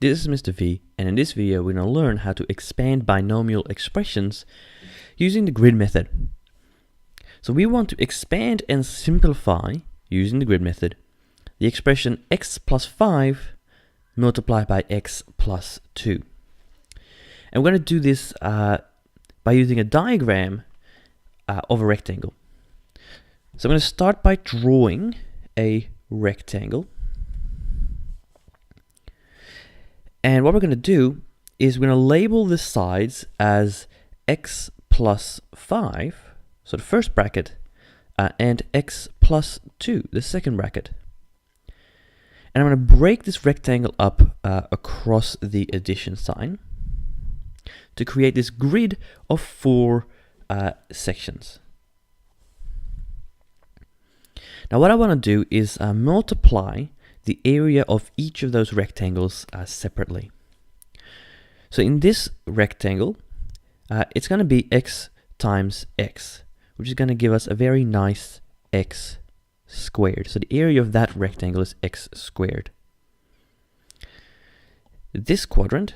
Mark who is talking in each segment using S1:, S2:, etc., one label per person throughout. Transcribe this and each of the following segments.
S1: This is Mr. V, and in this video we're going to learn how to expand binomial expressions using the grid method. So we want to expand and simplify, using the grid method, the expression x plus 5 multiplied by x plus 2. And we're going to do this by using a diagram of a rectangle. So I'm going to start by drawing a rectangle. And what we're going to do is we're going to label the sides as x plus 5, so the first bracket, and x plus 2, the second bracket. And I'm going to break this rectangle up across the addition sign to create this grid of 4 sections. Now what I want to do is multiply the area of each of those rectangles separately. So in this rectangle, it's going to be x times x, which is going to give us a very nice x squared. So the area of that rectangle is x squared. This quadrant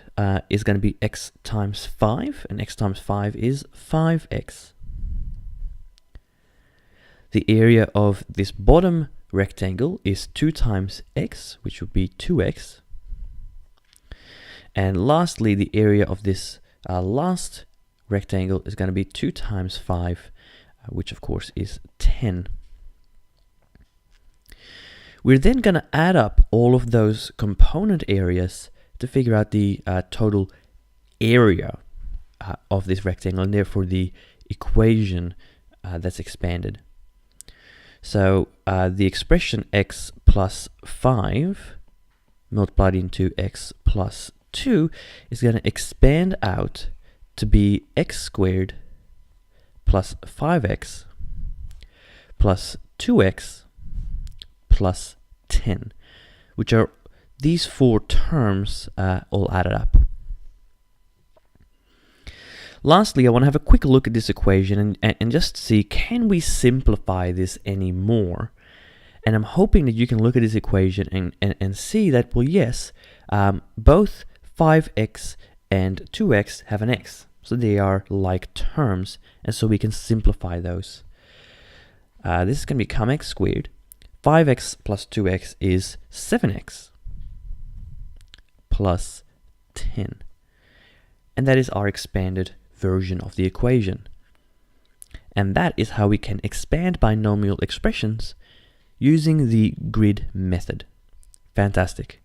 S1: is going to be x times 5, and x times 5 is 5x. The area of this bottom rectangle is 2 times x, which would be 2x. And lastly, the area of this last rectangle is going to be 2 times 5, which of course is 10. We're then going to add up all of those component areas to figure out the total area of this rectangle, and therefore the equation that's expanded. So the expression x plus 5 multiplied into x plus 2 is going to expand out to be x squared plus 5x plus 2x plus 10, which are these 4 terms all added up. Lastly, I want to have a quick look at this equation and just see, can we simplify this any more? And I'm hoping that you can look at this equation and see that, well, yes, both 5x and 2x have an x. So they are like terms, and so we can simplify those. This is going to become x squared. 5x plus 2x is 7x plus 10. And that is our expanded version of the equation. And that is how we can expand binomial expressions using the grid method. Fantastic.